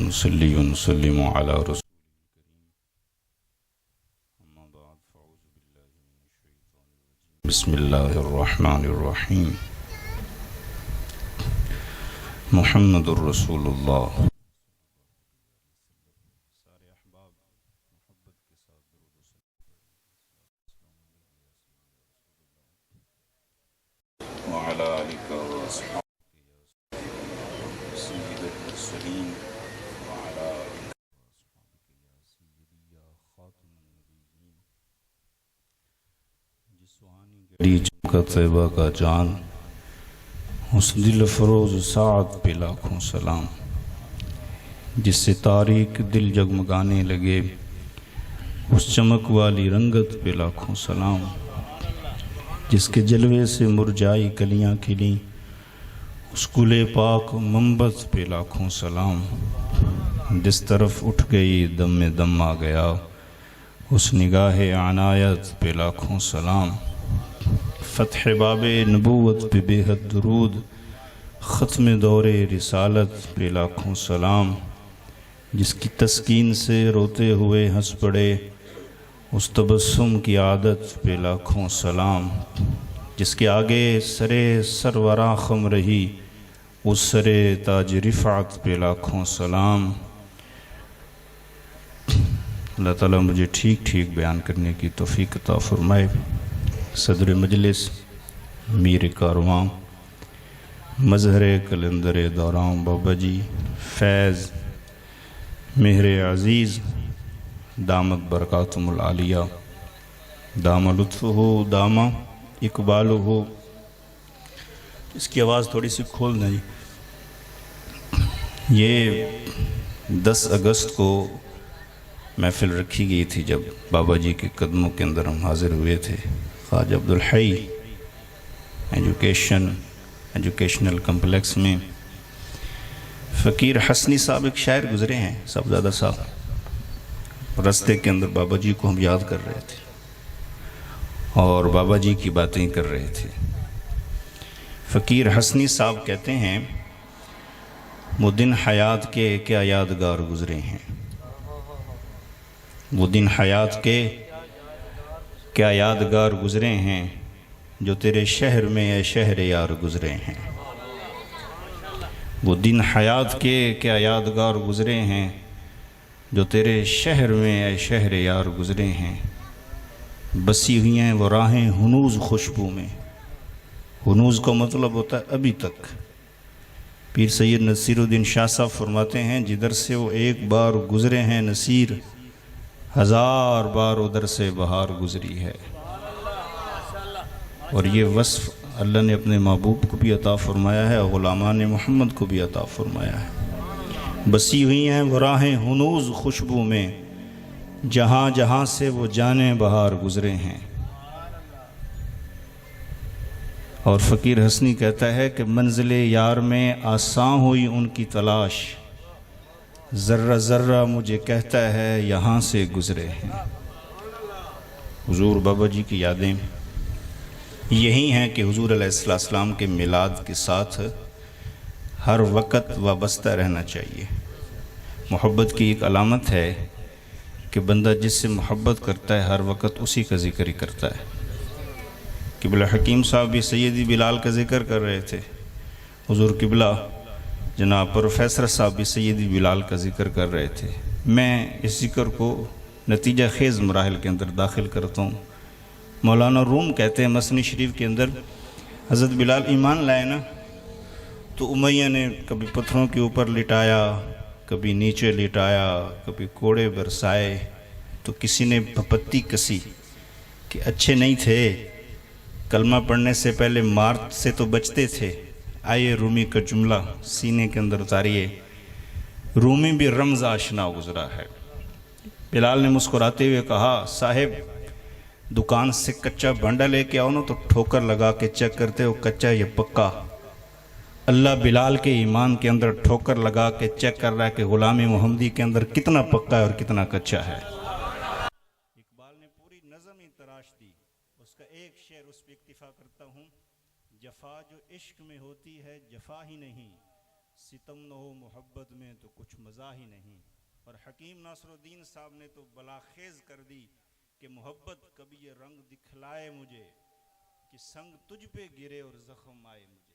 نصلي ونسلم على رسول أما بعد فأعوذ بالله من الشيطان الرجيم بسم الله الرحمن الرحيم محمد رسول الله سارے احباب محبت کے ساتھ درود و سلام وعلى آلك وأصحابك سيد المرسلين وعلى آلك وأصحابك يا سيدي يا خاتم النبيين جس سہانی گھڑی چمکا طیبہ کا جان اس دل فروز سعد پہ لاکھوں سلام جس سے تاریک دل جگمگانے لگے اس چمک والی رنگت پہ لاکھوں سلام جس کے جلوے سے مرجائی کلیاں کھلیں اس گل پاک منبت پہ لاکھوں سلام جس طرف اٹھ گئی دم میں دم آ گیا اس نگاہ عنایت پہ لاکھوں سلام فتح باب نبوت پہ بے حد درود ختم دور رسالت پہ لاکھوں سلام جس کی تسکین سے روتے ہوئے ہنس پڑے اس تبسم کی عادت پہ لاکھوں سلام جس کے آگے سرے سرورا خم رہی اس سرے تاج رفعت پہ لاکھوں سلام اللہ تعالیٰ مجھے ٹھیک ٹھیک بیان کرنے کی توفیق عطا فرمائے صدر مجلس میر کارواں مظہر کلندر دوراں بابا جی فیض مہر عزیز دامت برکاتم العالیہ دام لطفہ دام اقبالہ اس کی آواز تھوڑی سی کھول دیں جی یہ 10 اگست کو محفل رکھی گئی تھی جب بابا جی کے قدموں کے اندر ہم حاضر ہوئے تھے خواجہ عبدالحی ایجوکیشنل کمپلیکس میں فقیر حسنی صاحب ایک شاعر گزرے ہیں صاحبزادہ صاحب رستے کے اندر بابا جی کو ہم یاد کر رہے تھے اور بابا جی کی باتیں کر رہے تھے فقیر حسنی صاحب کہتے ہیں وہ دن حیات کے کیا یادگار گزرے ہیں وہ دن حیات کے کیا یادگار گزرے ہیں جو تیرے شہر میں اے شہر یار گزرے ہیں وہ دن حیات کے کیا یادگار گزرے ہیں جو تیرے شہر میں اے شہر یار گزرے ہیں بسی ہوئی ہیں وہ راہیں ہنوز خوشبو میں ہنوز کا مطلب ہوتا ہے ابھی تک پیر سید نصیر الدین شاہ صاحب فرماتے ہیں جدھر سے وہ ایک بار گزرے ہیں نصیر 1000 بار ادھر سے بہار گزری ہے اور یہ وصف اللہ نے اپنے محبوب کو بھی عطا فرمایا ہے اور غلامان محمد کو بھی عطا فرمایا ہے بسی ہوئی ہیں وہ راہیں ہنوز خوشبو میں جہاں جہاں سے وہ جانے بہار گزرے ہیں اور فقیر حسنی کہتا ہے کہ منزل یار میں آساں ہوئی ان کی تلاش ذرہ ذرہ مجھے کہتا ہے یہاں سے گزرے ہیں حضور بابا جی کی یادیں یہی ہیں کہ حضور علیہ السلام کے میلاد کے ساتھ ہر وقت وابستہ رہنا چاہیے محبت کی ایک علامت ہے کہ بندہ جس سے محبت کرتا ہے ہر وقت اسی کا ذکر ہی کرتا ہے قبلہ حکیم صاحب بھی سیدی بلال کا ذکر کر رہے تھے حضور قبلہ جناب پروفیسر صاحب بھی سیدی بلال کا ذکر کر رہے تھے میں اس ذکر کو نتیجہ خیز مراحل کے اندر داخل کرتا ہوں مولانا روم کہتے ہیں مثنی شریف کے اندر حضرت بلال ایمان لائے نا تو امیہ نے کبھی پتھروں کے اوپر لٹایا کبھی نیچے لٹایا کبھی کوڑے برسائے تو کسی نے پھپتی کسی کہ اچھے نہیں تھے کلمہ پڑھنے سے پہلے مار سے تو بچتے تھے آئیے رومی کا جملہ سینے کے اندر اتاریے رومی بھی رمز آشنا گزرا ہے بلال نے مسکراتے ہوئے کہا صاحب دکان سے کچا بھنڈا لے کے آؤ نا تو ٹھوکر لگا کے چیک کرتے ہو کچا یہ پکا اللہ بلال کے ایمان کے اندر ٹھوکر لگا کے چیک کر رہا ہے کہ غلام محمدی کے اندر کتنا پکا ہے اور کتنا کچا ہے اقبال نے پوری نظم ہی تراش دی اس کا ایک شعر اس پہ اکتفا کرتا ہوں جفا جو عشق میں ہوتی ہے جفا ہی نہیں ستم نہ ہو محبت میں تو کچھ مزہ ہی نہیں. اور حکیم ناصر الدین صاحب نے تو بلاخیز کر دی کہ محبت کبھی یہ رنگ دکھلائے مجھے کہ سنگ تجھ پہ گرے اور زخم آئے مجھے.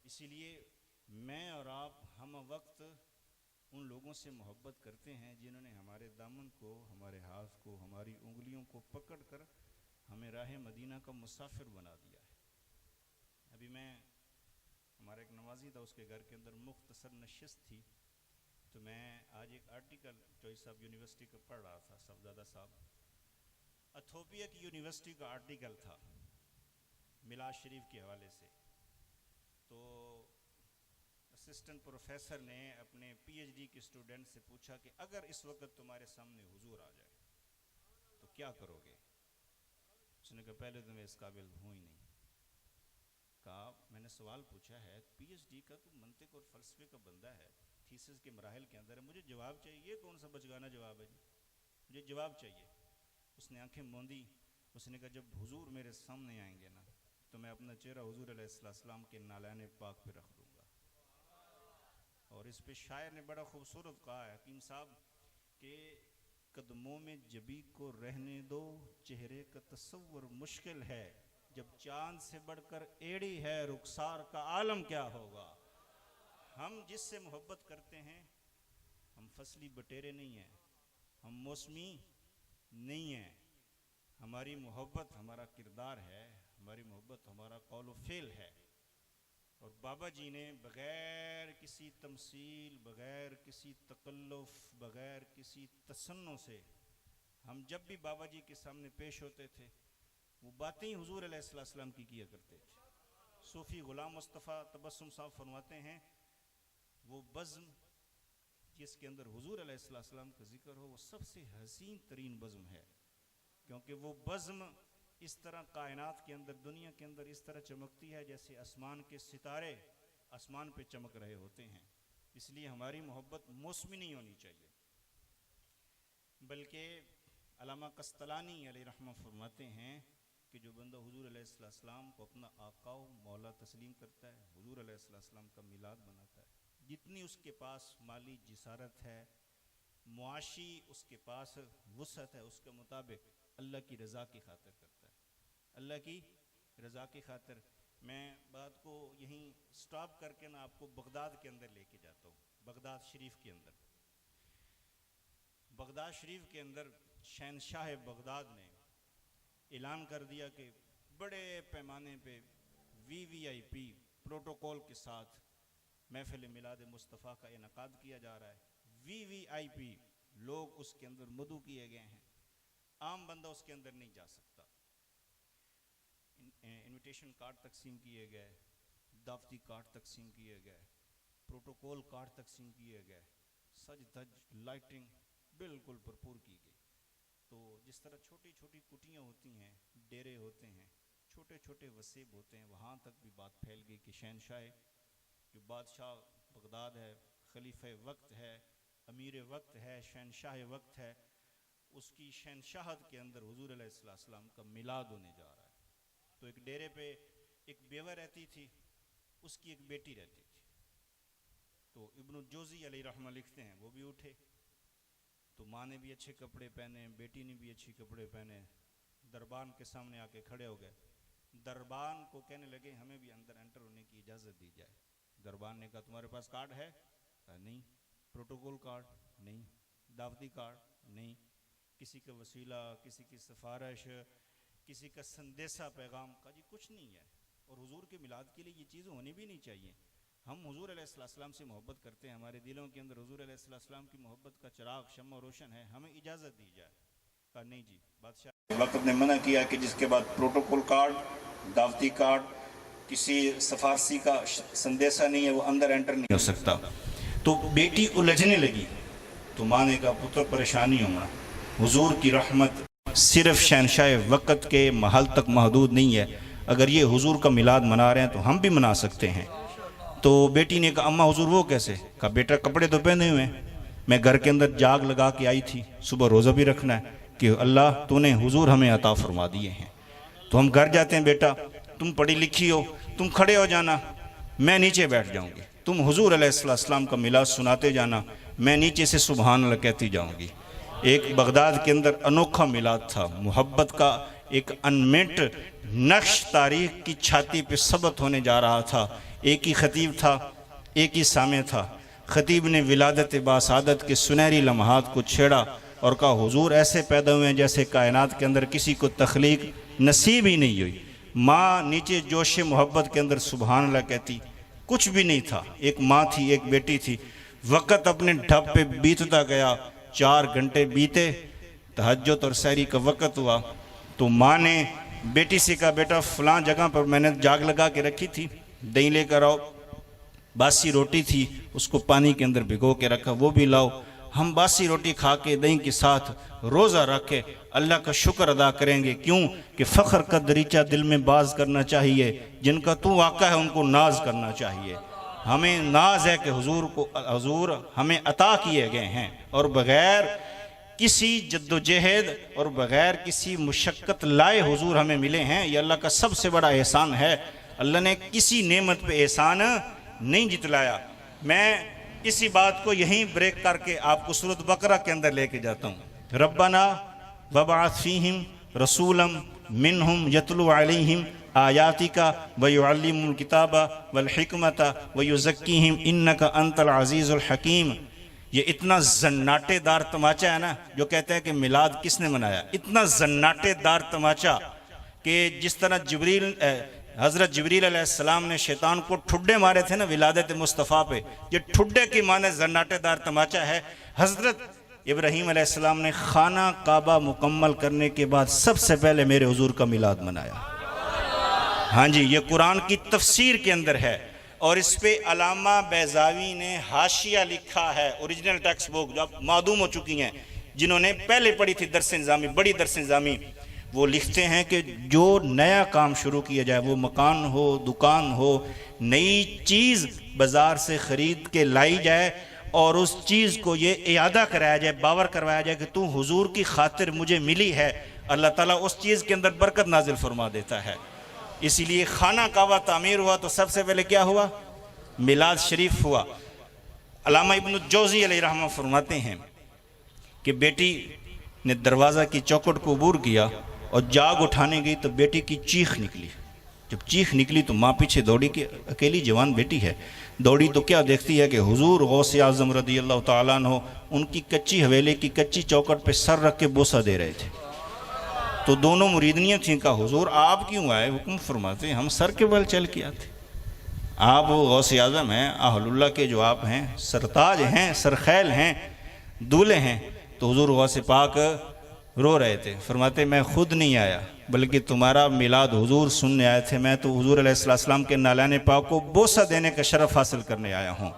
اسی لیے میں اور آپ ہم وقت ان لوگوں سے محبت کرتے ہیں جنہوں نے ہمارے دامن کو، ہمارے ہاتھ کو، ہماری انگلیوں کو پکڑ کر ہمیں راہ مدینہ کا مسافر بنا دیا ہے. ابھی ہمارا ایک نمازی تھا، اس کے گھر کے اندر مختصر نشست تھی، تو میں آج ایک آرٹیکل چوئی صاحب یونیورسٹی کا پڑھ رہا تھا، صاحبزادہ صاحب، ایتھوپیا کی یونیورسٹی کا آرٹیکل تھا میلاد شریف کے حوالے سے. تو اسسٹنٹ پروفیسر نے اپنے پی ایچ ڈی کے اسٹوڈنٹ سے پوچھا کہ اگر اس وقت تمہارے سامنے حضور آ جائے تو کیا کرو گے؟ اس نے کہا پہلے تو میں اس قابل ہوں ہی نہیں. کہا میں نے سوال پوچھا ہے، پی ایچ ڈی کا تو منطق اور فلسفے کا بندہ ہے، تھیسس کے مراحل کے اندر ہے، مجھے جواب چاہیے. یہ کون سا بچگانا جواب ہے جی؟ مجھے جواب چاہیے. اس نے آنکھیں موندی، اس نے کہا جب حضور میرے سامنے آئیں گے نا تو میں اپنا چہرہ حضور علیہ السلام کے نالین پاک پہ رکھ دوں گا. اور اس پہ شاعر نے بڑا خوبصورت کہا ہے حکیم صاحب کہ قدموں میں جبی کو رہنے دو، چہرے کا تصور مشکل ہے، جب چاند سے بڑھ کر ایڑی ہے رخسار کا عالم کیا ہوگا. ہم جس سے محبت کرتے ہیں ہم فصلی بٹیرے نہیں ہیں، ہم موسمی نہیں ہیں. ہماری محبت ہمارا کردار ہے، ہماری محبت ہمارا قول و فعل ہے. اور بابا جی نے بغیر کسی تمثیل، بغیر کسی تکلف، بغیر کسی تصنع سے، ہم جب بھی بابا جی کے سامنے پیش ہوتے تھے وہ باتیں ہی حضور علیہ السلام کی کیا کرتے تھے. صوفی غلام مصطفیٰ تبسم صاحب فرماتے ہیں وہ بزم جس کے اندر حضور علیہ السلام کا ذکر ہو وہ سب سے حسین ترین بزم ہے، کیونکہ وہ بزم اس طرح کائنات کے اندر، دنیا کے اندر اس طرح چمکتی ہے جیسے آسمان کے ستارے آسمان پہ چمک رہے ہوتے ہیں. اس لیے ہماری محبت موسمی نہیں ہونی چاہیے، بلکہ علامہ قسطلانی علیہ رحمہ فرماتے ہیں کہ جو بندہ حضور علیہ السلام کو اپنا آقا و مولا تسلیم کرتا ہے، حضور علیہ السلام کا میلاد مناتا ہے، جتنی اس کے پاس مالی جسارت ہے، معاشی اس کے پاس وسعت ہے، اس کے مطابق اللہ کی رضا کی خاطر کرتا ہے، اللہ کی رضا کی خاطر. میں بات کو یہیں سٹاپ کر کے نا آپ کو بغداد کے اندر لے کے جاتا ہوں. بغداد شریف کے اندر، بغداد شریف کے اندر شہنشاہ بغداد نے اعلان کر دیا کہ بڑے پیمانے پہ وی آئی پی پروٹوکول کے ساتھ محفل میلاد مصطفیٰ کا انعقاد کیا جا رہا ہے. وی آئی پی لوگ اس کے اندر مدعو کیے گئے ہیں، عام بندہ اس کے اندر نہیں جا سکتا. انویٹیشن کارڈ تقسیم کیے گئے، دعوتی کارڈ تقسیم کیے گئے، پروٹوکول کارڈ تقسیم کیے گئے، سج دھج لائٹنگ بالکل بھرپور کی گئی. تو جس طرح چھوٹی چھوٹی کٹیاں ہوتی ہیں، ڈیرے ہوتے ہیں، چھوٹے چھوٹے وسیب ہوتے ہیں، وہاں تک بھی بات پھیل گئی کہ شہنشاہ جو بادشاہ بغداد ہے، خلیفہ وقت ہے، امیر وقت ہے، شہنشاہ وقت ہے، اس کی شہنشاہت کے اندر حضور علیہ السلام کا میلاد ہونے جا رہا ہے. تو ایک ڈیرے پہ ایک بیوہ رہتی تھی، اس کی ایک بیٹی رہتی تھی. تو ابن الجوزی علیہ رحمہ لکھتے ہیں وہ بھی اٹھے، تو ماں نے بھی اچھے کپڑے پہنے، بیٹی نے بھی اچھے کپڑے پہنے، دربان کے سامنے آ کے کھڑے ہو گئے. دربان کو کہنے لگے ہمیں بھی اندر انٹر ہونے کی اجازت دی جائے. دربان نے کہا تمہارے پاس کارڈ ہے؟ نہیں. Protocol card? نہیں. دعوتی کارڈ؟ نہیں. کسی کا وسیلہ، کسی کی سفارش، کسی کا سندیسہ پیغام کا جی کچھ نہیں ہے. اور حضور کے میلاد کے لیے یہ چیزیں ہونی بھی نہیں چاہیے. ہم حضور علیہ السلام سے محبت کرتے ہیں، ہمارے دلوں کے اندر حضور علیہ السلام کی محبت کا چراغ شمع روشن ہے، ہمیں اجازت دی جائے. کہا نہیں جی. بادشاہ وقت نے منع کیا کہ جس کے بعد پروٹوکول کارڈ، دعوتی کارڈ، کسی سفارسی کا سندیسہ نہیں ہے وہ اندر انٹر نہیں ہو سکتا. تو بیٹی الجھنے لگی، تو ماں نے کہا پتر پریشانی ہوگا، حضور کی رحمت صرف شہنشاہ وقت کے محل تک محدود نہیں ہے، اگر یہ حضور کا میلاد منا رہے ہیں تو ہم بھی منا سکتے ہیں. تو بیٹی نے کہا اماں حضور وہ کیسے؟ کہا بیٹا کپڑے تو پہنے ہوئے ہیں، میں گھر کے اندر جاگ لگا کے آئی تھی، صبح روزہ بھی رکھنا ہے کہ اللہ تو نے حضور ہمیں عطا فرما دیے ہیں. تو ہم گھر جاتے ہیں، بیٹا تم پڑھی لکھی ہو، تم کھڑے ہو جانا، میں نیچے بیٹھ جاؤں گی، تم حضور علیہ السلام کا میلاد سناتے جانا، میں نیچے سے سبحان اللہ کہتی جاؤں گی۔ ایک بغداد کے اندر انوکھا میلاد تھا، محبت کا ایک انمٹ نقش تاریخ کی چھاتی پہ ثبت ہونے جا رہا تھا۔ ایک ہی خطیب تھا، ایک ہی سامع تھا۔ خطیب نے ولادت باسعادت کے سنہری لمحات کو چھیڑا اور کہا حضور ایسے پیدا ہوئے ہیں جیسے کائنات کے اندر کسی کو تخلیق نصیب ہی نہیں ہوئی۔ ماں نیچے جوش محبت کے اندر سبحان اللہ کہتی، کچھ بھی نہیں تھا، ایک ماں تھی، ایک بیٹی تھی۔ وقت اپنے ڈھب پہ بیتتا گیا، 4 گھنٹے بیتے، تہجد اور سحری کا وقت ہوا تو ماں نے بیٹی سے کہا بیٹا فلاں جگہ پر میں نے جاگ لگا کے رکھی تھی، دہی لے کر آؤ۔ باسی روٹی تھی، اس کو پانی کے اندر بھگو کے رکھا، وہ بھی لاؤ۔ ہم باسی روٹی کھا کے دہی کے ساتھ روزہ رکھ کے اللہ کا شکر ادا کریں گے، کیوں کہ فخر کا دریچہ دل میں باز کرنا چاہیے، جن کا تو واقع ہے ان کو ناز کرنا چاہیے۔ ہمیں ناز ہے کہ حضور ہمیں عطا کیے گئے ہیں اور بغیر کسی جد و جہد اور بغیر کسی مشقت لائے حضور ہمیں ملے ہیں۔ یہ اللہ کا سب سے بڑا احسان ہے، اللہ نے کسی نعمت پہ احسان نہیں جتلایا۔ میں اسی بات کو یہیں بریک کر کے آپ کو سورۃ بقرہ کے اندر لے کے جاتا ہوں۔ ربنا وابعث فیہم رسولا منہم یتلو علیہم آیاتک ویعلمہم الکتاب والحکمت ویزکیہم انک انت العزیز الحکیم۔ یہ اتنا زناٹے دار تماچہ ہے نا، جو کہتے ہیں کہ میلاد کس نے منایا، اتنا زناٹے دار تماچہ کہ جس طرح حضرت جبریل علیہ السلام نے شیطان کو ٹھڈے مارے تھے نا ولادت مصطفیٰ پہ، یہ ٹھڈے کی معنی زناٹے دار تماچہ ہے۔ حضرت ابراہیم علیہ السلام نے خانہ کعبہ مکمل کرنے کے بعد سب سے پہلے میرے حضور کا میلاد منایا۔ ہاں جی، یہ قرآن کی تفسیر کے اندر ہے اور اس پہ علامہ بیضاوی نے حاشیہ لکھا ہے، اوریجنل ٹیکسٹ بک جو اب معدوم ہو چکی ہیں، جنہوں نے پہلے پڑھی تھی درس نظامی، بڑی درس نظامی، وہ لکھتے ہیں کہ جو نیا کام شروع کیا جائے، وہ مکان ہو، دکان ہو، نئی چیز بازار سے خرید کے لائی جائے اور اس چیز کو یہ اعادہ کرایا جائے، باور کروایا جائے کہ تو حضور کی خاطر مجھے ملی ہے، اللہ تعالیٰ اس چیز کے اندر برکت نازل فرما دیتا ہے۔ اسی لیے خانہ کعبہ تعمیر ہوا تو سب سے پہلے کیا ہوا؟ میلاد شریف ہوا۔ علامہ ابن الجوزی علیہ رحمہ فرماتے ہیں کہ بیٹی نے دروازہ کی چوکھٹ کو عبور کیا اور جاگ اٹھانے گئی تو بیٹی کی چیخ نکلی۔ جب چیخ نکلی تو ماں پیچھے دوڑی، کہ اکیلی جوان بیٹی ہے، دوڑی تو کیا دیکھتی ہے کہ حضور غوث اعظم رضی اللہ تعالیٰ عنہ ان کی کچی حویلے کی کچی چوکھٹ پہ سر رکھ کے بوسہ دے رہے تھے۔ تو دونوں مریدنیاں تھیں، کہا حضور آپ کیوں آئے؟ حکم فرماتے ہیں ہم سر کے بل چل کے آتے، آپ غوث اعظم ہیں، اہل اللہ کے جو آپ ہیں، سرتاج ہیں، سرخیل ہیں، دولے ہیں۔ تو حضور غوث پاک رو رہے تھے، فرماتے میں خود نہیں آیا بلکہ تمہارا میلاد حضور سننے آئے تھے، میں تو حضور علیہ السلام کے نالان پاک کو بوسہ دینے کا شرف حاصل کرنے آیا ہوں۔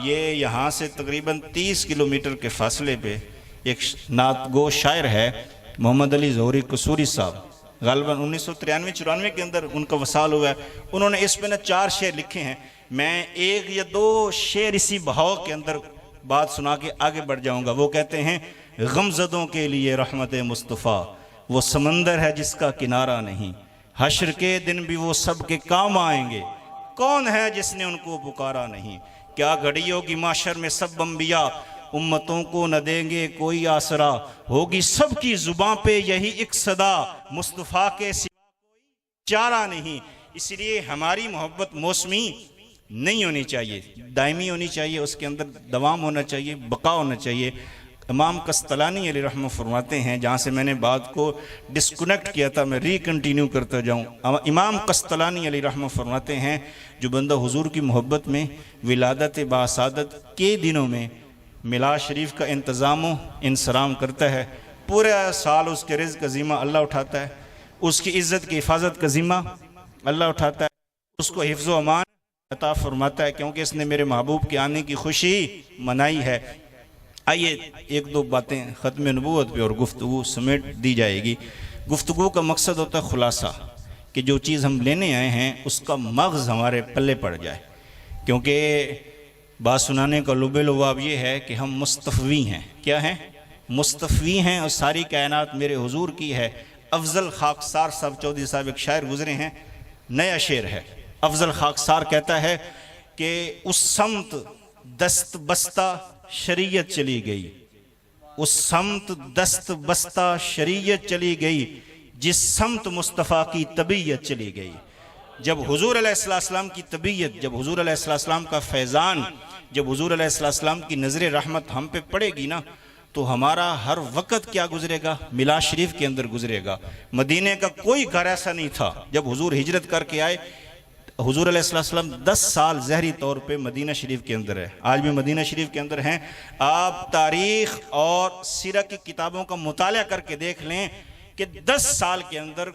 یہ یہاں سے تقریباً 30 کلومیٹر کے فاصلے پہ ایک نعت گو شاعر ہے محمد علی ظہوری قصوری صاحب، غالباً 1993-94 کے اندر ان کا وصال ہوا ہے۔ انہوں نے اس پہ 4 شعر لکھے ہیں، میں 1 یا 2 شعر اسی بہاؤ کے اندر بات سنا کے آگے بڑھ جاؤں گا۔ وہ کہتے ہیں غمزدوں کے لیے رحمت مصطفیٰ وہ سمندر ہے جس کا کنارہ نہیں، حشر کے دن بھی وہ سب کے کام آئیں گے، کون ہے جس نے ان کو پکارا نہیں، کیا گھڑی ہوگی معاشر میں سب انبیاء، امتوں کو نہ دیں گے کوئی آسرا، ہوگی سب کی زباں پہ یہی ایک صدا، مصطفیٰ کے سوا کوئی چارہ نہیں۔ اس لیے ہماری محبت موسمی نہیں ہونی چاہیے، دائمی ہونی چاہیے، اس کے اندر دوام ہونا چاہیے، بقا ہونا چاہیے۔ امام قسطلانی علیہ رحمہ فرماتے ہیں، جہاں سے میں نے بات کو ڈسکنیکٹ کیا تھا میں ریکنٹینیو کرتا جاؤں، امام قسطلانی علیہ رحمہ فرماتے ہیں جو بندہ حضور کی محبت میں ولادت باسعادت کے دنوں میں میلاد شریف کا انتظام و انصرام کرتا ہے، پورے سال اس کے رزق کا ذمہ اللہ اٹھاتا ہے، اس کی عزت کی حفاظت کا ذمہ اللہ اٹھاتا ہے، اس کو حفظ و امان عطا فرماتا ہے، کیونکہ اس نے میرے محبوب کے آنے کی خوشی منائی ہے۔ آئیے 1-2 باتیں ختم نبوت پہ اور گفتگو سمیٹ دی جائے گی۔ گفتگو کا مقصد ہوتا ہے خلاصہ، کہ جو چیز ہم لینے آئے ہیں اس کا مغز ہمارے پلے پڑ جائے، کیونکہ بات سنانے کا لب لباب یہ ہے کہ ہم مصطفی ہیں۔ کیا ہیں؟ مصطفی ہیں، اور ساری کائنات میرے حضور کی ہے۔ افضل خاکسار صاحب چودھری صاحب ایک شاعر گزرے ہیں، نیا شعر ہے۔ افضل خاکسار کہتا ہے کہ کہ اس سمت دست بستہ شریعت چلی گئی، اس سمت دست بستہ شریعت چلی گئی جس سمت مصطفیٰ کی طبیعت چلی گئی۔ جب حضور علیہ السلام کی طبیعت، جب حضور علیہ السلام کا فیضان، جب حضور علیہ السلام کی نظر رحمت ہم پہ پڑے گی نا، تو ہمارا ہر وقت کیا گزرے گا؟ میلاد شریف کے اندر گزرے گا۔ مدینہ کا کوئی گھر ایسا نہیں تھا، جب حضور ہجرت کر کے آئے، حضور علیہ السلام 10 سال ظاہری طور پہ مدینہ شریف کے اندر ہے، آج بھی مدینہ شریف کے اندر ہیں۔ آپ تاریخ اور سیرہ کی کتابوں کا مطالعہ کر کے دیکھ لیں کہ 10 سال کے اندر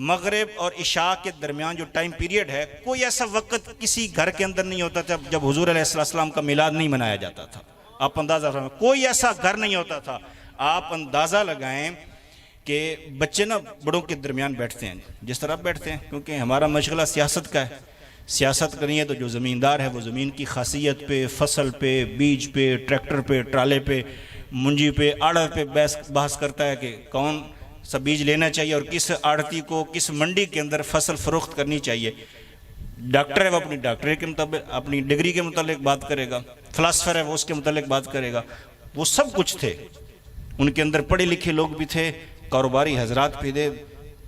مغرب اور عشاء کے درمیان جو ٹائم پیریڈ ہے، کوئی ایسا وقت کسی گھر کے اندر نہیں ہوتا تھا جب حضور علیہ السلام کا میلاد نہیں منایا جاتا تھا۔ آپ اندازہ فرمائیں، کوئی ایسا گھر نہیں ہوتا تھا۔ آپ اندازہ لگائیں کہ بچے نا بڑوں کے درمیان بیٹھتے ہیں جس طرح بیٹھتے ہیں، کیونکہ ہمارا مشغلہ سیاست کا ہے۔ سیاست کرنی ہے تو جو زمیندار ہے وہ زمین کی خاصیت پہ، فصل پہ، بیج پہ، ٹریکٹر پہ، ٹرالے پہ، منجی پہ، آڑت پہ بحث کرتا ہے کہ کون سا بیج لینا چاہیے اور کس آڑتی کو کس منڈی کے اندر فصل فروخت کرنی چاہیے۔ ڈاکٹر ہے وہ اپنی ڈاکٹری کے مطابق، اپنی ڈگری کے متعلق بات کرے گا، فلاسفر ہے وہ اس کے متعلق بات کرے گا۔ وہ سب کچھ تھے، ان کے اندر پڑھے لکھے لوگ بھی تھے، کاروباری حضرات بھی تھے،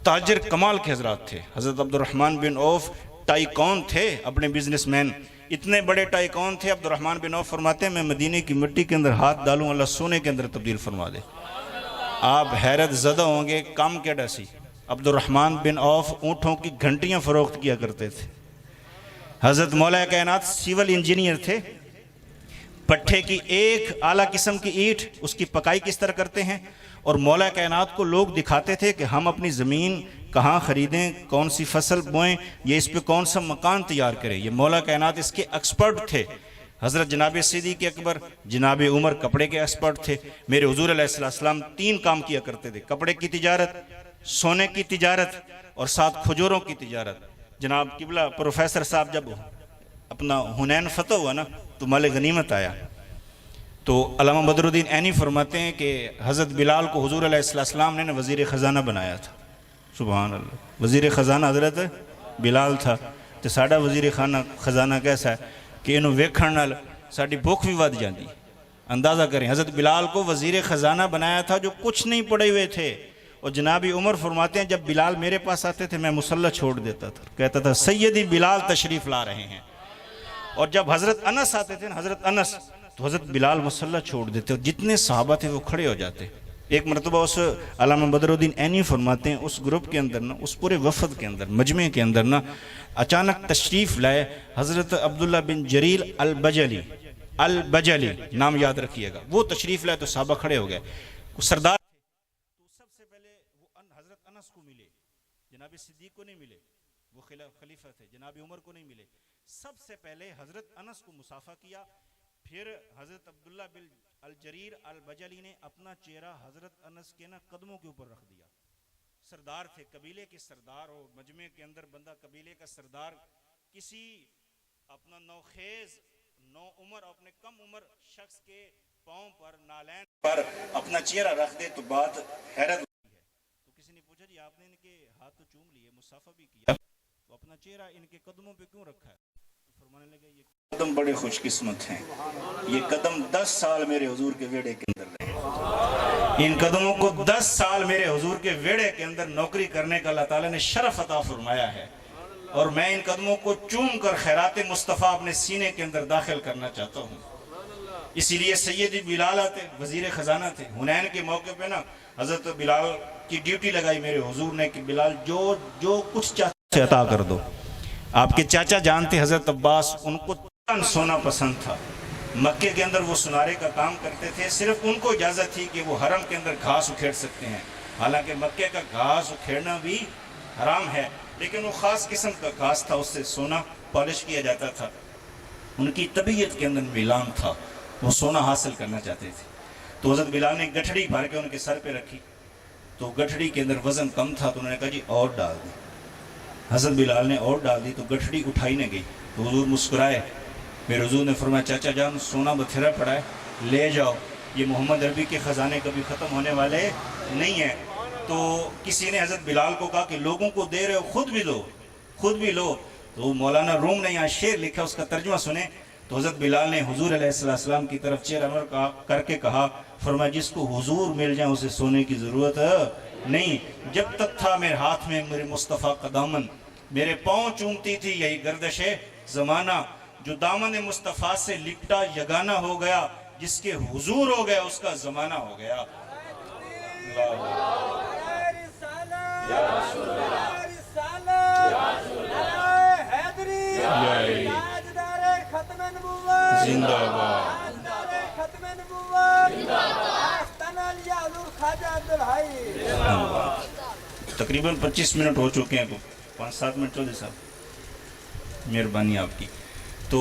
تاجر کمال کے حضرات تھے۔ حضرت عبد الرحمن بن عوف ٹائیکون تھے، اپنے بزنس مین، اتنے بڑے ٹائیکون تھے۔ عبد الرحمن بن عوف فرماتے ہیں میں مدینے کی مٹی کے اندر ہاتھ ڈالوں اللہ سونے کے اندر تبدیل فرما دے۔ آپ حیرت زدہ ہوں گے، کام کیا ڈیسی عبد الرحمن بن عوف اونٹوں کی گھنٹیاں فروخت کیا کرتے تھے۔ حضرت مولا کائنات سیول انجینئر تھے۔ پٹھے کی ایک اعلیٰ قسم کی اینٹ، اس کی پکائی کس طرح کرتے ہیں، اور مولا کائنات کو لوگ دکھاتے تھے کہ ہم اپنی زمین کہاں خریدیں، کون سی فصل بوئیں، یہ اس پہ کون سا مکان تیار کریں۔ یہ مولا کائنات اس کے ایکسپرٹ تھے۔ حضرت جناب صدیق اکبر، جناب عمر کپڑے کے ایکسپرٹ تھے۔ میرے حضور علیہ السلام 3 کام کیا کرتے تھے، کپڑے کی تجارت، سونے کی تجارت اور ساتھ کھجوروں کی تجارت۔ جناب قبلہ پروفیسر صاحب جب اپنا حنین فتح ہوا نا تو مال غنیمت آیا، تو علامہ بدر الدین عینی فرماتے ہیں کہ حضرت بلال کو حضور علیہ السلام نے وزیر خزانہ بنایا تھا۔ سبحان اللہ، وزیر خزانہ حضرت بلال تھا۔ تو ساڑھا وزیر خزانہ کیسا ہے کہ انہوں ویکھن نال ساڑھی بھوک بھی ود جاندی۔ اندازہ کریں، حضرت بلال کو وزیر خزانہ بنایا تھا جو کچھ نہیں پڑے ہوئے تھے۔ اور جناب عمر فرماتے ہیں جب بلال میرے پاس آتے تھے میں مصلی چھوڑ دیتا تھا، کہتا تھا سیدی بلال تشریف لا رہے ہیں۔ اور جب حضرت انس آتے تھے نا، حضرت انس، تو حضرت بلال مصلی چھوڑ دیتے اور جتنے صحابہ تھے وہ کھڑے ہو جاتے۔ ایک مرتبہ اس علامہ بدر الدین عینی فرماتے ہیں اس گروپ کے اندر نا، اس پورے وفد کے اندر، مجمع کے اندر نا، اچانک تشریف لائے حضرت عبداللہ بن جریل البجلی، نام یاد رکھیے گا۔ وہ تشریف لائے تو صحابہ کھڑے ہو گئے۔ سردار تو سب سے پہلے وہ حضرت انس کو ملے، جناب صدیق کو نہیں ملے، وہ خلیفہ تھے، جناب عمر کو نہیں ملے۔ سب سے پہلے حضرت انس کو مصافحہ کیا، پھر حضرت عبداللہ بن الجریر البجلی نے اپنا چہرہ حضرت انس کے نا قدموں کے اوپر رکھ دیا۔ سردار تھے، قبیلے کے سردار ہو، مجمع کے اندر بندہ قبیلے کا سردار کسی اپنا نوخیز، نو عمر، اپنے کم عمر شخص کے پاؤں پر، نالین پر اپنا چہرہ رکھ دے تو بات حیرت ہوتی ہے۔ تو کسی نے پوچھا جی آپ نے ان کے ہاتھ تو چوم لیے، مصافحہ بھی کیا، تو اپنا چہرہ ان کے قدموں پہ کیوں رکھا ہے؟ تو فرمانے لگے یہ قدم بڑے خوش قسمت ہیں، یہ قدم 10 سال میرے حضور کے ویڑے کے اندر رہے، ان قدموں کو 10 سال میرے حضور کے ویڑے کے اندر نوکری کرنے کا اللہ تعالیٰ نے شرف عطا فرمایا ہے، اور میں ان قدموں کو چوم کر خیرات مصطفیٰ اپنے سینے کے اندر داخل کرنا چاہتا ہوں۔ اسی لیے سیدی بلال آتے، وزیر خزانہ تھے۔ حنین کے موقع پہ نا حضرت بلال کی ڈیوٹی لگائی میرے حضور نے کہ بلال جو کچھ چاہتے عطا کر دو۔ آپ کے چاچا جانتے حضرت عباس، ان کو سونا پسند تھا، مکے کے اندر وہ سنارے کا کام کرتے تھے، صرف ان کو اجازت تھی کہ وہ حرم کے اندر گھاس اکھیڑ سکتے ہیں، حالانکہ مکے کا گھاس اکھیڑنا بھی حرام ہے، لیکن وہ خاص قسم کا گھاس تھا، اس سے سونا پالش کیا جاتا تھا۔ ان کی طبیعت کے اندر میلان تھا، وہ سونا حاصل کرنا چاہتے تھے۔ تو حضرت بلال نے گٹھڑی بھر کے ان کے سر پہ رکھی، تو گٹھڑی کے اندر وزن کم تھا، تو انہوں نے کہا جی اور ڈال دی۔ حضرت بلال نے اور ڈال دی تو گٹھڑی اٹھائی نہ گئی، تو حضور مسکرائے۔ میرے حضور نے فرمایا چاچا جان سونا بتھیرا پڑا ہے، لے جاؤ، یہ محمد عربی کے خزانے کبھی ختم ہونے والے نہیں ہیں۔ تو کسی نے حضرت بلال کو کہا کہ لوگوں کو دے رہے ہو، خود بھی لو، خود بھی لو۔ تو مولانا روم نے یہاں شعر لکھا، اس کا ترجمہ سنیں تو حضرت بلال نے حضور علیہ السلام کی طرف چہرہ کر کے کہا، فرمایا جس کو حضور مل جائیں اسے سونے کی ضرورت نہیں، جب تک تھا میرے ہاتھ میں میرے مصطفیٰ کا دامن، میرے پاؤں چومتی تھی یہی گردش زمانہ، جو دامن مصطفیٰ سے لپٹا یگانہ ہو گیا، جس کے حضور ہو گیا اس کا زمانہ ہو گیا۔ زندہ باد۔ تقریباً 25 منٹ ہو چکے ہیں، 5-7 منٹ چلے صاحب، مہربانی آپ کی۔ تو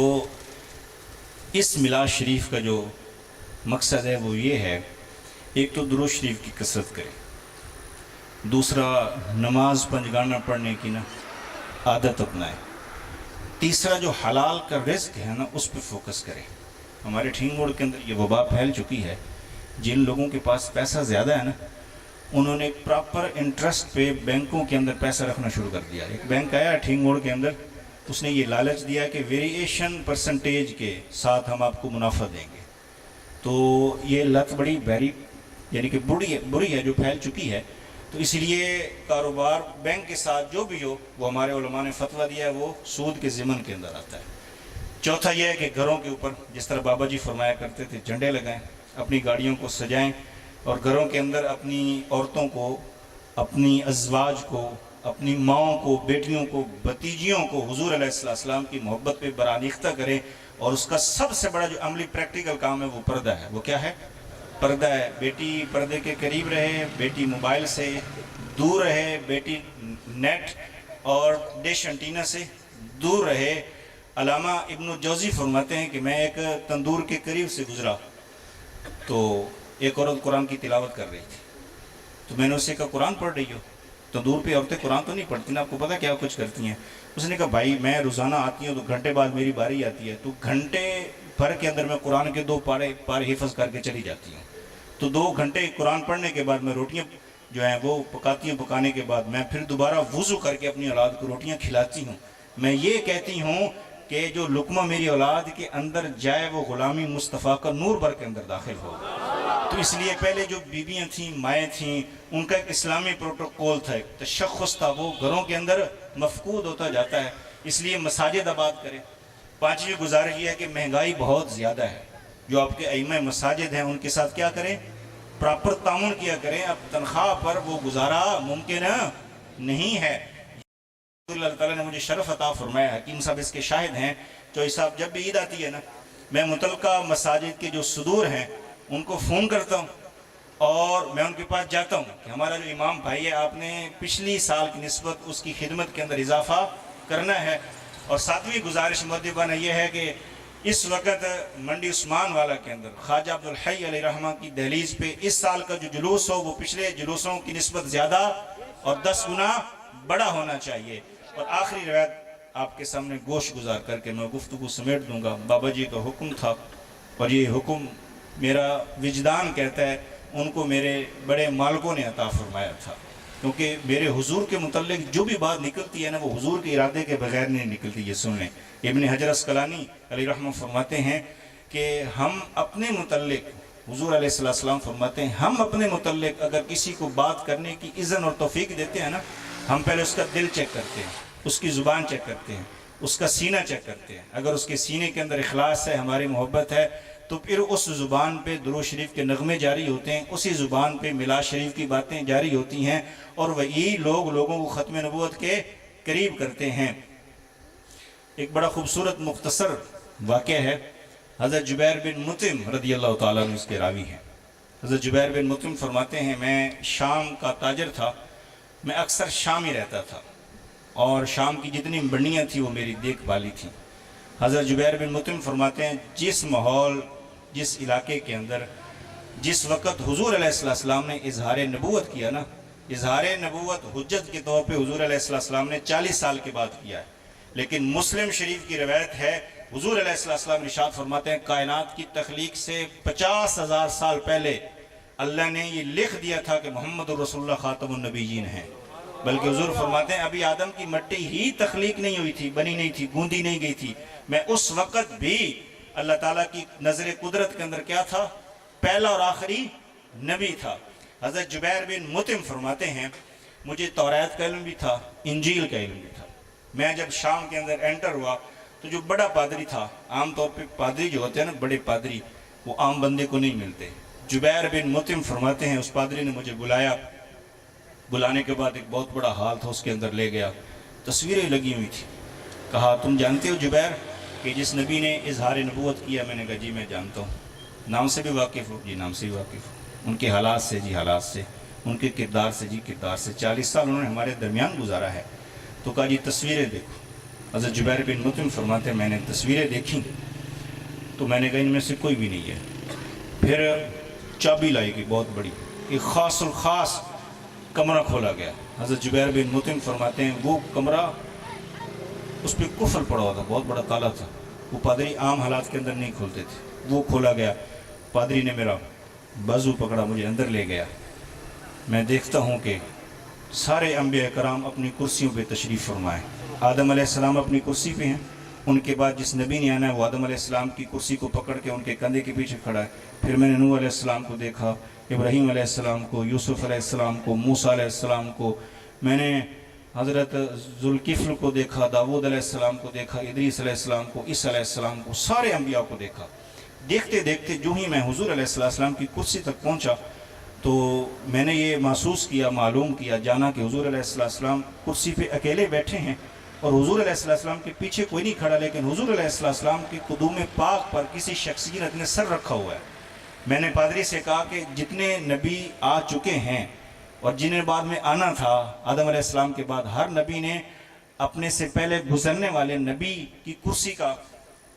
اس میلاد شریف کا جو مقصد ہے وہ یہ ہے، ایک تو درود شریف کی کثرت کریں، دوسرا نماز پنجگانہ پڑھنے کی عادت اپنائیں، تیسرا جو حلال کا رزق ہے اس پہ فوکس کریں۔ ہمارے ٹھینگ موڑ کے اندر یہ وبا پھیل چکی ہے، جن لوگوں کے پاس پیسہ زیادہ ہے انہوں نے پراپر انٹرسٹ پہ بینکوں کے اندر پیسہ رکھنا شروع کر دیا۔ ایک بینک آیا ٹھینگ موڑ کے اندر، اس نے یہ لالچ دیا کہ ویریشن پرسنٹیج کے ساتھ ہم آپ کو منافع دیں گے۔ تو یہ لت بڑی بہری یعنی کہ بری ہے جو پھیل چکی ہے، تو اس لیے کاروبار بینک کے ساتھ جو بھی ہو، وہ ہمارے علماء نے فتویٰ دیا ہے وہ سود کے ضمن کے اندر آتا ہے۔ چوتھا یہ ہے کہ گھروں کے اوپر جس طرح بابا جی فرمایا کرتے تھے جھنڈے لگائیں، اپنی گاڑیوں کو سجائیں، اور گھروں کے اندر اپنی عورتوں کو، اپنی ازواج کو، اپنی ماؤں کو، بیٹیوں کو، بھتیجیوں کو حضور علیہ السلام کی محبت پہ برآمیختہ کریں۔ اور اس کا سب سے بڑا جو عملی پریکٹیکل کام ہے وہ پردہ ہے۔ وہ کیا ہے؟ پردہ ہے۔ بیٹی پردے کے قریب رہے، بیٹی موبائل سے دور رہے، بیٹی نیٹ اور ڈش انٹینا سے دور رہے۔ علامہ ابن الجوزی فرماتے ہیں کہ میں ایک تندور کے قریب سے گزرا تو ایک عورت قرآن کی تلاوت کر رہی تھی، تو میں نے اسے کہا قرآن پڑھ رہی ہو؟ تندور پہ عورتیں قرآن تو نہیں پڑھتی نا، آپ کو پتہ کیا کچھ کرتی ہیں؟ اس نے کہا بھائی میں روزانہ آتی ہوں تو گھنٹے بعد میری باری آتی ہے، تو گھنٹے بھر کے اندر میں قرآن کے 2 پارے حفظ کر کے چلی جاتی ہوں، تو 2 گھنٹے قرآن پڑھنے کے بعد میں روٹیاں جو ہیں وہ پکاتی ہوں، پکانے کے بعد میں پھر دوبارہ وضو کر کے اپنی اولاد کو روٹیاں کھلاتی ہوں۔ میں یہ کہتی ہوں کہ جو لقمہ میری اولاد کے اندر جائے وہ غلامی مصطفیٰ کا نور بھر کے اندر داخل ہو۔ تو اس لیے پہلے جو بیویاں تھیں، مائیں تھیں، ان کا ایک اسلامی پروٹوکول تھا، ایک تشخص تھا، وہ گھروں کے اندر مفقود ہوتا جاتا ہے۔ اس لیے مساجد آباد کریں۔ 5ویں گزارش یہ ہے کہ مہنگائی بہت زیادہ ہے، جو آپ کے ائمہ مساجد ہیں ان کے ساتھ کیا کریں؟ پراپر تعاون کیا کریں۔ اب تنخواہ پر وہ گزارا ممکن نہیں ہے۔ اللہ تعالیٰ نے مجھے شرف عطا فرمایا، حکیم صاحب اس کے شاہد ہیں، چوئی صاحب جب بھی عید آتی ہے میں متعلقہ مساجد کے جو صدور ہیں ان کو فون کرتا ہوں اور میں ان کے پاس جاتا ہوں کہ ہمارا جو امام بھائی ہے آپ نے پچھلی سال کی نسبت اس کی خدمت کے اندر اضافہ کرنا ہے۔ اور 7ویں گزارش مؤدبانہ یہ ہے کہ اس وقت منڈی عثمان والا کے اندر خواجہ عبدالحی علیہ رحمہ کی دہلیز پہ اس سال کا جو جلوس ہو وہ پچھلے جلوسوں کی نسبت زیادہ اور 10 گنا بڑا ہونا چاہیے۔ اور آخری روایت آپ کے سامنے گوش گزار کر کے میں گفتگو سمیٹ دوں گا۔ بابا جی کا حکم تھا اور یہ حکم میرا وجدان کہتا ہے ان کو میرے بڑے مالکوں نے عطا فرمایا تھا، کیونکہ میرے حضور کے متعلق جو بھی بات نکلتی ہے وہ حضور کے ارادے کے بغیر نہیں نکلتی۔ یہ سن لیں، ابن حجر اسقلانی علیہ رحمہ فرماتے ہیں کہ ہم اپنے متعلق، حضور علیہ السلام فرماتے ہیں ہم اپنے متعلق اگر کسی کو بات کرنے کی اذن اور توفیق دیتے ہیں ہم پہلے اس کا دل چیک کرتے ہیں، اس کی زبان چیک کرتے ہیں، اس کا سینہ چیک کرتے ہیں۔ اگر اس کے سینے کے اندر اخلاص ہے، ہماری محبت ہے، تو پھر اس زبان پہ درود شریف کے نغمے جاری ہوتے ہیں، اسی زبان پہ میلاد شریف کی باتیں جاری ہوتی ہیں، اور وہی لوگوں کو ختم نبوت کے قریب کرتے ہیں۔ ایک بڑا خوبصورت مختصر واقعہ ہے، حضرت جبیر بن مطعم رضی اللہ تعالیٰ عنہ اس کے راوی ہیں۔ حضرت جبیر بن مطعم فرماتے ہیں میں شام کا تاجر تھا، میں اکثر شام ہی رہتا تھا اور شام کی جتنی منڈیاں تھیں وہ میری دیکھ بھالی تھیں۔ حضرت جبیر بن مطعم فرماتے ہیں جس ماحول، جس علاقے کے اندر جس وقت حضور علیہ السلام نے اظہار نبوت کیا اظہار نبوت حجت کے طور پہ حضور علیہ السلام نے 40 سال کے بعد کیا ہے، لیکن مسلم شریف کی روایت ہے حضور علیہ السلام ارشاد فرماتے ہیں کائنات کی تخلیق سے 50,000 سال پہلے اللہ نے یہ لکھ دیا تھا کہ محمد رسول اللہ خاتم النبیین ہیں۔ بلکہ حضور فرماتے ہیں ابھی آدم کی مٹی ہی تخلیق نہیں ہوئی تھی، بنی نہیں تھی، گوندی نہیں گئی تھی، میں اس وقت بھی اللہ تعالیٰ کی نظر قدرت کے اندر کیا تھا؟ پہلا اور آخری نبی تھا۔ حضرت جبیر بن مطعم فرماتے ہیں مجھے توریت کا علم بھی تھا، انجیل کا علم بھی تھا۔ میں جب شام کے اندر انٹر ہوا تو جو بڑا پادری تھا، عام طور پہ پادری جو ہوتے ہیں نا بڑے پادری، وہ عام بندے کو نہیں ملتے۔ جبیر بن مطعم فرماتے ہیں اس پادری نے مجھے بلایا، بلانے کے بعد ایک بہت بڑا ہال تھا، اس کے اندر لے گیا، تصویریں لگی ہوئی تھی۔ کہا تم جانتے ہو جبیر کہ جس نبی نے اظہار نبوت کیا؟ میں نے کہا جی میں جانتا ہوں۔ نام سے بھی واقف ہو؟ جی نام سے بھی واقف ہو۔ ان کے حالات سے؟ جی حالات سے۔ ان کے کردار سے؟ جی کردار سے۔ 40 سال انہوں نے ہمارے درمیان گزارا ہے۔ تو کہا جی تصویریں دیکھو۔ حضرت جبیر بن مطعم فرماتے ہیں میں نے تصویریں دیکھیں تو میں نے کہا ان میں سے کوئی بھی نہیں ہے۔ پھر چابی لائی گئی بہت بڑی، ایک خاص الخاص کمرہ کھولا گیا۔ حضرت جبیر بن مطعم فرماتے ہیں وہ کمرہ اس پہ قفل پڑا ہوا تھا، بہت بڑا تالا تھا، وہ پادری عام حالات کے اندر نہیں کھولتے تھے۔ وہ کھولا گیا، پادری نے میرا بازو پکڑا، مجھے اندر لے گیا۔ میں دیکھتا ہوں کہ سارے انبیاء کرام اپنی کرسیوں پہ تشریف فرمائے۔ آدم علیہ السلام اپنی کرسی پہ ہیں، ان کے بعد جس نبی نے آنا ہے وہ آدم علیہ السلام کی کرسی کو پکڑ کے ان کے کندھے کے پیچھے کھڑا ہے۔ پھر میں نے نوح علیہ السلام کو دیکھا، ابراہیم علیہ السلام کو، یوسف علیہ السلام کو، موسیٰ علیہ السلام کو، میں نے حضرت ذوالکفل کو دیکھا، داؤد علیہ السلام کو دیکھا، ادریس علیہ السلام کو، عیسیٰ علیہ السلام کو، سارے انبیاء کو دیکھا۔ دیکھتے دیکھتے جو ہی میں حضور علیہ السلام کی کرسی تک پہنچا تو میں نے یہ محسوس کیا، معلوم کیا، جانا کہ حضور علیہ السلام کرسی پہ اکیلے بیٹھے ہیں اور حضور علیہ السلام کے پیچھے کوئی نہیں کھڑا، لیکن حضور علیہ السلام کے قدوم پاک پر کسی شخصیت نے سر رکھا ہوا ہے۔ میں نے پادری سے کہا کہ جتنے نبی آ چکے ہیں اور جنہیں بعد میں آنا تھا آدم علیہ السلام کے بعد، ہر نبی نے اپنے سے پہلے گزرنے والے نبی کی کرسی کا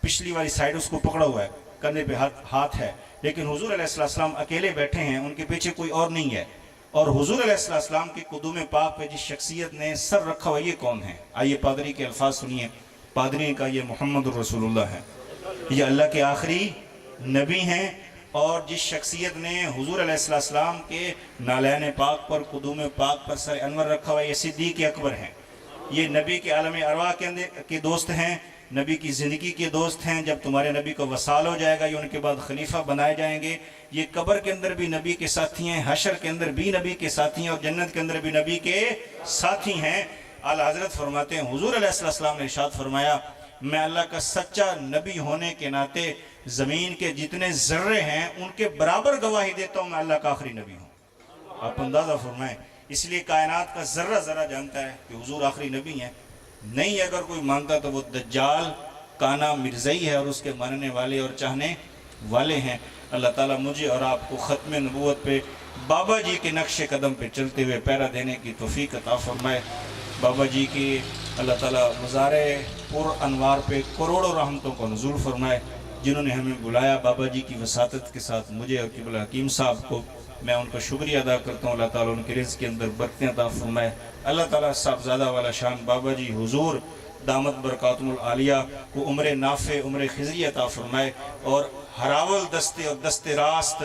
پچھلی والی سائڈ اس کو پکڑا ہوا ہے، کندھے پہ ہاتھ ہے، لیکن حضور علیہ السلام اکیلے بیٹھے ہیں، ان کے پیچھے کوئی اور نہیں ہے۔ اور حضور علیہ السلام کے قدوم پاک پہ جس شخصیت نے سر رکھا ہوا یہ کون ہے؟ آئیے پادری کے الفاظ سنیے۔ پادری کا یہ محمد الرسول اللہ ہے، یہ اللہ کے آخری نبی ہیں، اور جس شخصیت نے حضور علیہ السلام کے نالین پاک پر، قدوم پاک پر سر انور رکھا ہوا یہ صدیق اکبر ہیں۔ یہ نبی کے عالم ارواح کے دوست ہیں، نبی کی زندگی کے دوست ہیں۔ جب تمہارے نبی کو وصال ہو جائے گا یہ ان کے بعد خلیفہ بنائے جائیں گے۔ یہ قبر کے اندر بھی نبی کے ساتھی ہیں، حشر کے اندر بھی نبی کے ساتھی ہیں، اور جنت کے اندر بھی نبی کے ساتھی ہیں۔ اعلیٰ حضرت فرماتے ہیں حضور علیہ السلام نے ارشاد فرمایا میں اللہ کا سچا نبی ہونے کے ناطے زمین کے جتنے ذرے ہیں ان کے برابر گواہی دیتا ہوں میں اللہ کا آخری نبی ہوں۔ آپ اندازہ فرمائیں، اس لیے کائنات کا ذرہ ذرہ جانتا ہے کہ حضور آخری نبی ہیں۔ نہیں اگر کوئی مانتا تو وہ دجال کانا مرزائی ہے اور اس کے ماننے والے اور چاہنے والے ہیں۔ اللہ تعالیٰ مجھے اور آپ کو ختم نبوت پہ بابا جی کے نقش قدم پہ چلتے ہوئے پیرا دینے کی توفیق عطا فرمائے۔ بابا جی کی اللہ تعالیٰ مزار پر انوار پہ کروڑوں رحمتوں کو نزول فرمائے۔ جنہوں نے ہمیں بلایا بابا جی کی وساطت کے ساتھ، مجھے اور قبلہ حکیم صاحب کو، میں ان کا شکریہ ادا کرتا ہوں۔ اللہ تعالیٰ ان کے رزق کے اندر برکتیں عطا فرمائے۔ اللہ تعالیٰ صاحبزادہ والا شان بابا جی حضور دامت برکاتم العالیہ کو عمر نافع، عمر خضری عطا فرمائے، اور ہراول دستے اور دست راست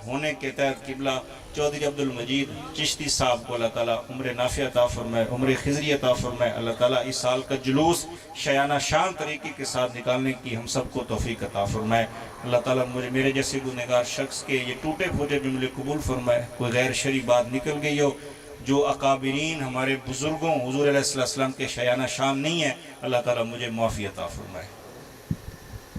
ہونے کے تحت قبلہ چودھری عبد المجید چشتی صاحب کو اللہ تعالیٰ عمر نافع عطا فرمائے، عمر خضری عطا فرمائے۔ اللہ تعالیٰ اس سال کا جلوس شایانہ شان طریقے کے ساتھ نکالنے کی ہم سب کو توفیق عطا فرمائے۔ اللہ تعالیٰ میرے جیسے گنہگار شخص کے یہ ٹوٹے پھوٹے جملے قبول فرمائے، کوئی غیر شرعی بات نکل گئی ہو جو اکابرین ہمارے بزرگوں حضور علیہ السلام کے شایانہ شان نہیں ہے، اللہ تعالیٰ مجھے معافی عطا فرمائے۔